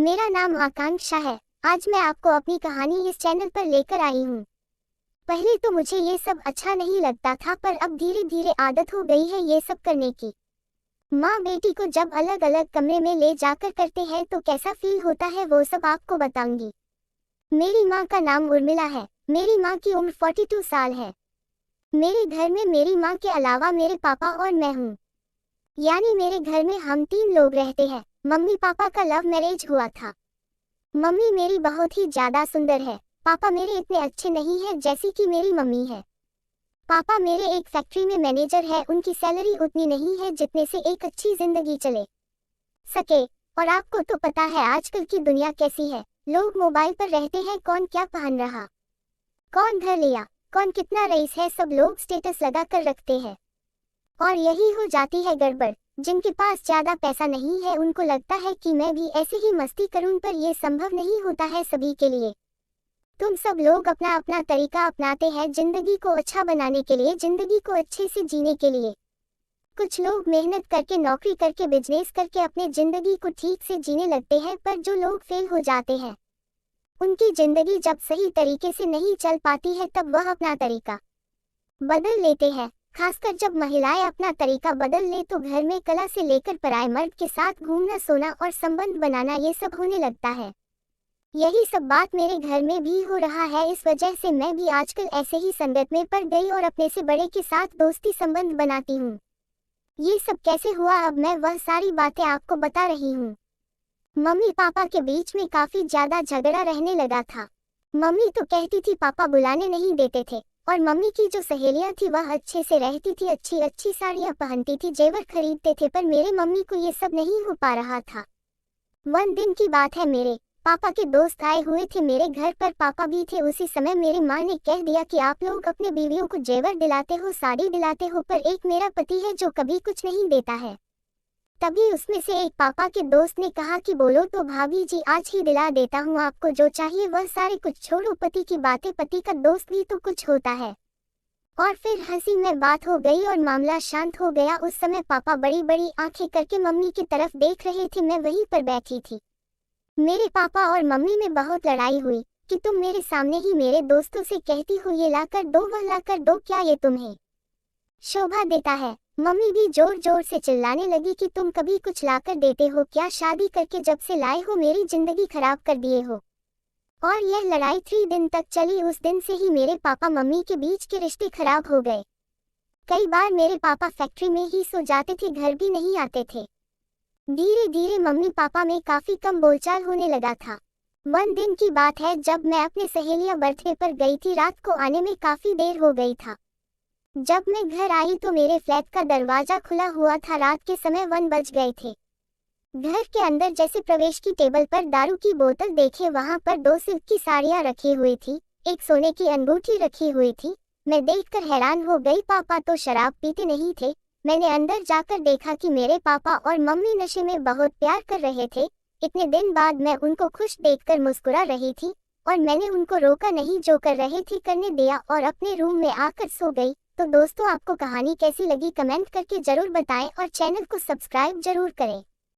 मेरा नाम आकांक्षा है। आज मैं आपको अपनी कहानी इस चैनल पर लेकर आई हूँ। पहले तो मुझे ये सब अच्छा नहीं लगता था, पर अब धीरे धीरे आदत हो गई है ये सब करने की। माँ बेटी को जब अलग अलग कमरे में ले जाकर करते हैं तो कैसा फील होता है वो सब आपको बताऊंगी। मेरी माँ का नाम उर्मिला है। मेरी माँ की उम्र 42 साल है। मेरे घर में मेरी माँ के अलावा मेरे पापा और मैं हूँ। यानी मेरे घर में हम 3 लोग रहते हैं। मम्मी पापा का लव मैरिज हुआ था। मम्मी मेरी बहुत ही ज्यादा सुंदर है। पापा मेरे इतने अच्छे नहीं है जैसी कि मेरी मम्मी है। पापा मेरे एक फैक्ट्री में मैनेजर है। उनकी सैलरी उतनी नहीं है जितने से एक अच्छी जिंदगी चले सके। और आपको तो पता है आजकल की दुनिया कैसी है। लोग मोबाइल पर रहते हैं, कौन क्या पहन रहा, कौन घर लिया, कौन कितना रईस है, सब लोग स्टेटस लगा कर रखते हैं। और यही हो जाती है गड़बड़। जिनके पास ज्यादा पैसा नहीं है उनको लगता है कि मैं भी ऐसे ही मस्ती करूं, पर ये संभव नहीं होता है सभी के लिए। तुम सब लोग अपना अपना तरीका अपनाते हैं जिंदगी को अच्छा बनाने के लिए, जिंदगी को अच्छे से जीने के लिए। कुछ लोग मेहनत करके, नौकरी करके, बिजनेस करके अपने जिंदगी को ठीक से जीने लगते हैं, पर जो लोग फेल हो जाते हैं उनकी जिंदगी जब सही तरीके से नहीं चल पाती है तब वह अपना तरीका बदल लेते हैं। खासकर जब महिलाएं अपना तरीका बदल ले तो घर में कला से लेकर पराए मर्द के साथ घूमना, सोना और संबंध बनाना ये सब होने लगता है। यही सब बात मेरे घर में भी हो रहा है। इस वजह से मैं भी आजकल ऐसे ही संगत में पड़ गई और अपने से बड़े के साथ दोस्ती संबंध बनाती हूँ। ये सब कैसे हुआ, अब मैं वह सारी बातें आपको बता रही हूँ। मम्मी पापा के बीच में काफी ज्यादा झगड़ा रहने लगा था। मम्मी तो कहती थी पापा बुलाने नहीं देते थे, और मम्मी की जो सहेलियां थी वह अच्छे से रहती थी, अच्छी अच्छी साड़ियां पहनती थी, जेवर खरीदते थे, पर मेरे मम्मी को ये सब नहीं हो पा रहा था। वन दिन की बात है, मेरे पापा के दोस्त आए हुए थे मेरे घर पर। पापा भी थे उसी समय। मेरी माँ ने कह दिया कि आप लोग अपने बीवियों को जेवर दिलाते हो, साड़ी दिलाते हो, पर एक मेरा पति है जो कभी कुछ नहीं देता है। तभी उसमें से एक पापा के दोस्त ने कहा कि बोलो तो भाभी जी, आज ही दिला देता हूँ आपको जो चाहिए वह सारे, कुछ छोड़ो पति की बातें, पति का दोस्त भी तो कुछ होता है। और फिर हंसी में बात हो गई और मामला शांत हो गया। उस समय पापा बड़ी बड़ी आंखें करके मम्मी की तरफ देख रहे थे, मैं वहीं पर बैठी थी। मेरे पापा और मम्मी में बहुत लड़ाई हुई कि तुम मेरे सामने ही मेरे दोस्तों से कहती हो ये लाकर दो, वह लाकर दो, क्या ये तुम्हें शोभा देता है। मम्मी भी जोर जोर से चिल्लाने लगी कि तुम कभी कुछ लाकर देते हो क्या, शादी करके जब से लाए हो मेरी जिंदगी खराब कर दिए हो। और यह लड़ाई 3 दिन तक चली। उस दिन से ही मेरे पापा मम्मी के बीच के रिश्ते खराब हो गए। कई बार मेरे पापा फैक्ट्री में ही सो जाते थे, घर भी नहीं आते थे। धीरे धीरे मम्मी पापा में काफी कम बोलचाल होने लगा था। वन दिन की बात है जब मैं अपने सहेलियां बर्थडे पर गई थी। रात को आने में काफी देर हो गई था। जब मैं घर आई तो मेरे फ्लैट का दरवाजा खुला हुआ था। रात के समय 1 बज गए थे। घर के अंदर जैसे प्रवेश की टेबल पर दारू की बोतल देखे, वहां पर 2 सिल्क की साड़ियां रखी हुई थी, एक सोने की अंगूठी रखी हुई थी। मैं देखकर हैरान हो गई। पापा तो शराब पीते नहीं थे। मैंने अंदर जाकर देखा कि मेरे पापा और मम्मी नशे में बहुत प्यार कर रहे थे। इतने दिन बाद मैं उनको खुश देखकर मुस्कुरा रही थी और मैंने उनको रोका नहीं, जो कर रहे थे करने दिया और अपने रूम में आकर सो गई। तो दोस्तों, आपको कहानी कैसी लगी कमेंट करके जरूर बताएं और चैनल को सब्सक्राइब जरूर करें।